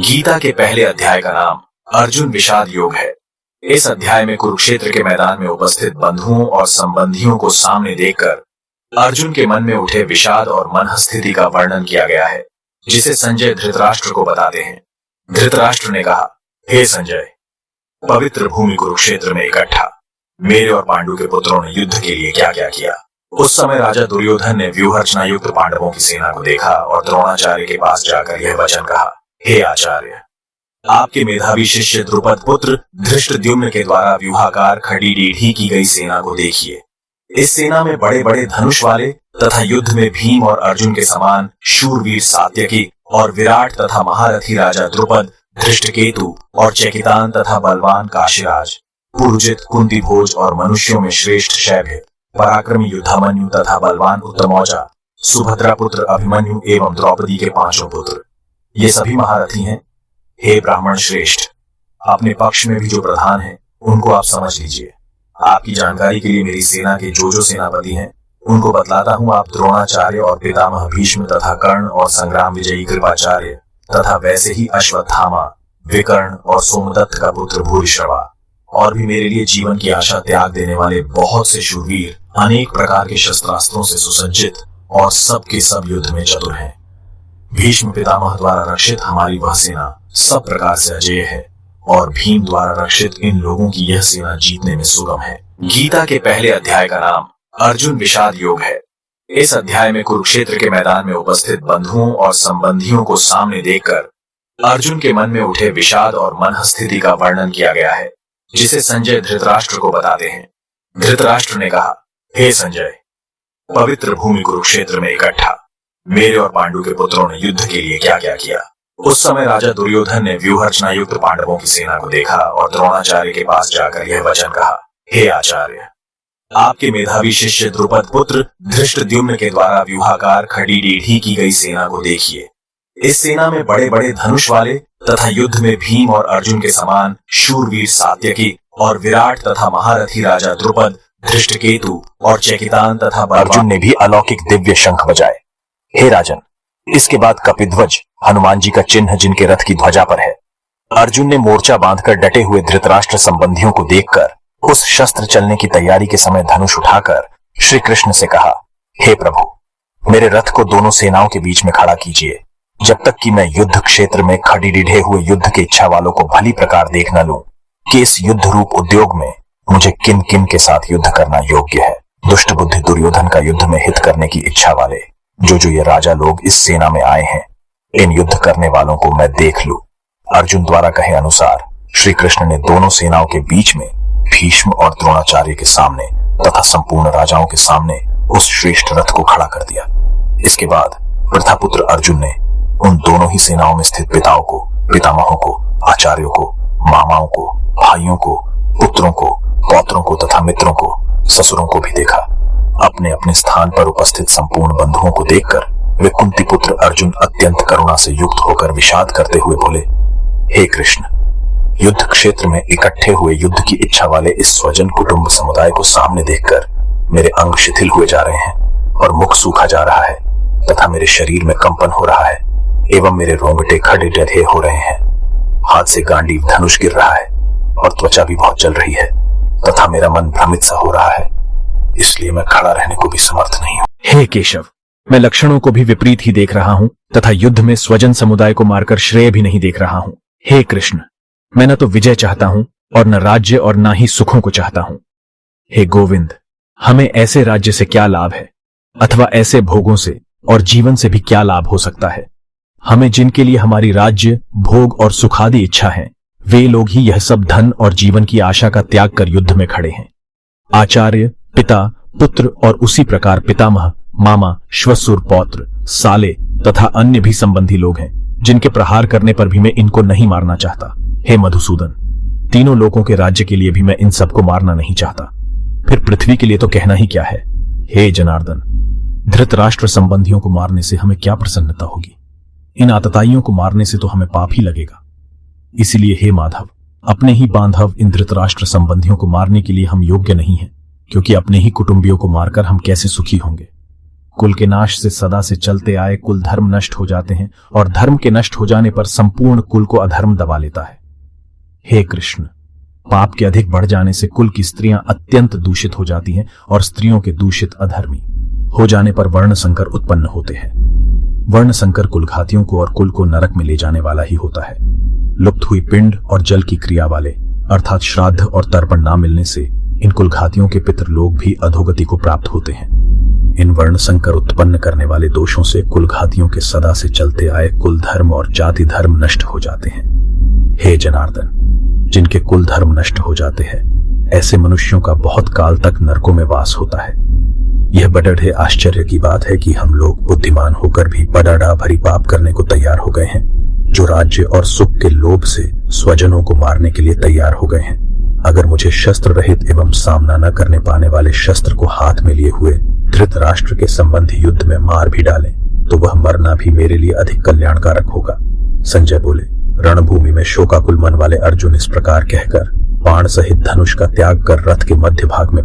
गीता के पहले अध्याय का नाम अर्जुन विषाद योग है। इस अध्याय में कुरुक्षेत्र के मैदान में उपस्थित बंधुओं और संबंधियों को सामने देखकर अर्जुन के मन में उठे विषाद और मन स्थिति का वर्णन किया गया है, जिसे संजय धृतराष्ट्र को बताते हैं। धृतराष्ट्र ने कहा, हे संजय, पवित्र भूमि कुरुक्षेत्र में इकट्ठा मेरे और पांडु के पुत्रों ने युद्ध के लिए क्या क्या किया। उस समय राजा दुर्योधन ने व्यूहरचना युक्त पांडवों की सेना को देखा और द्रोणाचार्य के पास जाकर यह वचन कहा, हे आचार्य, आपके मेधावी शिष्य द्रुपद पुत्र धृष्टद्युम्न के द्वारा व्यूहाकार खड़ी टेढ़ी की गई सेना को देखिए। इस सेना में बड़े बड़े धनुष वाले तथा युद्ध में भीम और अर्जुन के समान शूरवीर सात्यकी और विराट तथा महारथी राजा द्रुपद, धृष्टकेतु और चेकितान तथा बलवान काशीराज, पुरुजित, कुंती भोज और मनुष्यों में श्रेष्ठ शैभ्य, पराक्रमी युद्धामन्यु तथा बलवान उत्तमौजा, सुभद्रा पुत्र अभिमन्यु एवं द्रौपदी के पांचों पुत्र, ये सभी महारथी हैं। हे ब्राह्मण श्रेष्ठ, अपने पक्ष में भी जो प्रधान हैं उनको आप समझ लीजिए। आपकी जानकारी के लिए मेरी सेना के जो सेनापति हैं उनको बतलाता हूं। आप द्रोणाचार्य और पितामह भीष्म तथा कर्ण और संग्राम विजयी कृपाचार्य तथा वैसे ही अश्वत्थामा, विकर्ण और सोमदत्त का पुत्र भूरिश्रवा और भी मेरे लिए जीवन की आशा त्याग देने वाले बहुत से शूरवीर, अनेक प्रकार के शस्त्रास्त्रों से सुसज्जित और सबके सब युद्ध में चतुर हैं। भीष्म पितामह द्वारा रक्षित हमारी वह सेना सब प्रकार से अजेय है और भीम द्वारा रक्षित इन लोगों की यह सेना जीतने में सुगम है। गीता के पहले अध्याय का नाम अर्जुन विषाद योग है। इस अध्याय में कुरुक्षेत्र के मैदान में उपस्थित बंधुओं और संबंधियों को सामने देखकर अर्जुन के मन में उठे विषाद और मन स्थिति का वर्णन किया गया है, जिसे संजय धृतराष्ट्र को बताते हैं। धृतराष्ट्र ने कहा, हे संजय, पवित्र भूमि कुरुक्षेत्र में इकट्ठा मेरे और पांडु के पुत्रों ने युद्ध के लिए क्या क्या किया। उस समय राजा दुर्योधन ने व्यूहरचना युक्त पांडवों की सेना को देखा और द्रोणाचार्य के पास जाकर यह वचन कहा, हे आचार्य, आपके मेधावी शिष्य द्रुपद पुत्र धृष्टद्युम्न के द्वारा व्यूहाकार खड़ी टेढ़ी की गई सेना को देखिए। इस सेना में बड़े बड़े धनुष वाले तथा युद्ध में भीम और अर्जुन के समान शूरवीर सात्यकी और विराट तथा महारथी राजा द्रुपद, धृष्टकेतु और चेकितान तथा अर्जुन ने भी अलौकिक दिव्य शंख बजाए। हे राजन, इसके बाद कपिध्वज हनुमान जी का चिन्ह जिनके रथ की ध्वजा पर है। अर्जुन ने मोर्चा बांधकर डटे हुए धृतराष्ट्र संबंधियों को देखकर उस शस्त्र चलने की तैयारी के समय धनुष उठाकर श्री कृष्ण से कहा, हे प्रभु, मेरे रथ को दोनों सेनाओं के बीच में खड़ा कीजिए, जब तक कि मैं युद्ध क्षेत्र में खड़ी ढीढ़े हुए युद्ध के इच्छा वालों को भली प्रकार देख न लूं कि इस युद्ध रूप उद्योग में मुझे किन किन के साथ युद्ध करना योग्य है। दुष्ट बुद्धि दुर्योधन का युद्ध में हित करने की इच्छा वाले जो ये राजा लोग इस सेना में आए हैं, इन युद्ध करने वालों को मैं देख लूं। अर्जुन द्वारा कहे अनुसार श्री कृष्ण ने दोनों सेनाओं के बीच में भीष्म और द्रोणाचार्य के सामने तथा संपूर्ण राजाओं के सामने उस श्रेष्ठ रथ को खड़ा कर दिया। इसके बाद प्रथापुत्र अर्जुन ने उन दोनों ही सेनाओं में स्थित पिताओं को, पितामहों को, आचार्यों को, मामाओं को, भाइयों को, पुत्रों को, पौत्रों को तथा मित्रों को, ससुरों को भी देखा। अपने अपने स्थान पर उपस्थित संपूर्ण बंधुओं को देखकर वे कुंती पुत्र अर्जुन अत्यंत करुणा से युक्त होकर विषाद करते हुए बोले, हे कृष्ण, युद्ध क्षेत्र में इकट्ठे हुए युद्ध की इच्छा वाले इस स्वजन कुटुंब समुदाय को सामने देखकर मेरे अंग शिथिल हुए जा रहे हैं और मुख सूखा जा रहा है तथा मेरे शरीर में कंपन हो रहा है एवं मेरे रोंगटे खड़े डधे हो रहे हैं। हाथ से गांडीव धनुष गिर रहा है और त्वचा भी बहुत जल रही है तथा मेरा मन भ्रमित सा हो रहा है, इसलिए मैं खड़ा रहने को भी समर्थ नहीं हूं। हे केशव, मैं लक्षणों को भी विपरीत ही देख रहा हूं तथा युद्ध में स्वजन समुदाय को मारकर श्रेय भी नहीं देख रहा हूं। हे कृष्ण, मैं न तो विजय चाहता हूं और न राज्य और न ही सुखों को चाहता हूं। हे गोविंद, हमें ऐसे राज्य से क्या लाभ है अथवा ऐसे भोगों से और जीवन से भी क्या लाभ हो सकता है। हमें जिनके लिए हमारी राज्य, भोग और सुखादि इच्छा है, वे लोग ही यह सब धन और जीवन की आशा का त्याग कर युद्ध में खड़े हैं। आचार्य, पिता, पुत्र और उसी प्रकार पितामह, मामा, श्वशुर, पौत्र, साले तथा अन्य भी संबंधी लोग हैं, जिनके प्रहार करने पर भी मैं इनको नहीं मारना चाहता। हे मधुसूदन, तीनों लोगों के राज्य के लिए भी मैं इन सबको मारना नहीं चाहता, फिर पृथ्वी के लिए तो कहना ही क्या है। हे जनार्दन, धृतराष्ट्र संबंधियों को मारने से हमें क्या प्रसन्नता होगी। इन आतताइयों को मारने से तो हमें पाप ही लगेगा। इसलिए हे माधव, अपने ही बांधव इन धृतराष्ट्र संबंधियों को मारने के लिए हम योग्य नहीं हैं, क्योंकि अपने ही कुटुंबियों को मारकर हम कैसे सुखी होंगे। कुल के नाश से सदा से चलते आए कुल धर्म नष्ट हो जाते हैं और धर्म के नष्ट हो जाने पर संपूर्ण कुल को अधर्म दबा लेता है। हे कृष्ण, पाप के अधिक बढ़ जाने से कुल की स्त्रियां अत्यंत दूषित हो जाती हैं और स्त्रियों के दूषित अधर्मी हो जाने पर वर्ण संकर उत्पन्न होते हैं। वर्ण संकर कुलघातियों को और कुल को नरक में ले जाने वाला ही होता है। लुप्त हुई पिंड और जल की क्रिया वाले अर्थात श्राद्ध और तर्पण ना मिलने से इन कुलघातियों के पितृलोक भी अधोगति को प्राप्त होते हैं। इन वर्ण संकर उत्पन्न करने वाले दोषों से कुलघातियों के सदा से चलते आए कुल धर्म और जाति धर्म नष्ट हो जाते हैं। हे जनार्दन, जिनके कुल धर्म नष्ट हो जाते हैं ऐसे मनुष्यों का बहुत काल तक नरकों में वास होता है। यह बड़े आश्चर्य की बात है कि हम लोग बुद्धिमान होकर भी बड़ा भरी पाप करने को तैयार हो गए हैं, जो राज्य और सुख के लोभ से स्वजनों को मारने के लिए तैयार हो गए हैं। अगर मुझे शस्त्र रहित एवं सामना न करने पाने वाले शस्त्र को हाथ में लिए हुए धृतराष्ट्र के संबंधी युद्ध में मार भी डालें तो वह मरना भी मेरे लिए अधिक कल्याणकारक होगा। संजय बोले, रणभूमि में शोकाकुल मन वाले अर्जुन इस प्रकार कहकर बाण सहित धनुष का त्याग कर रथ के मध्य भाग में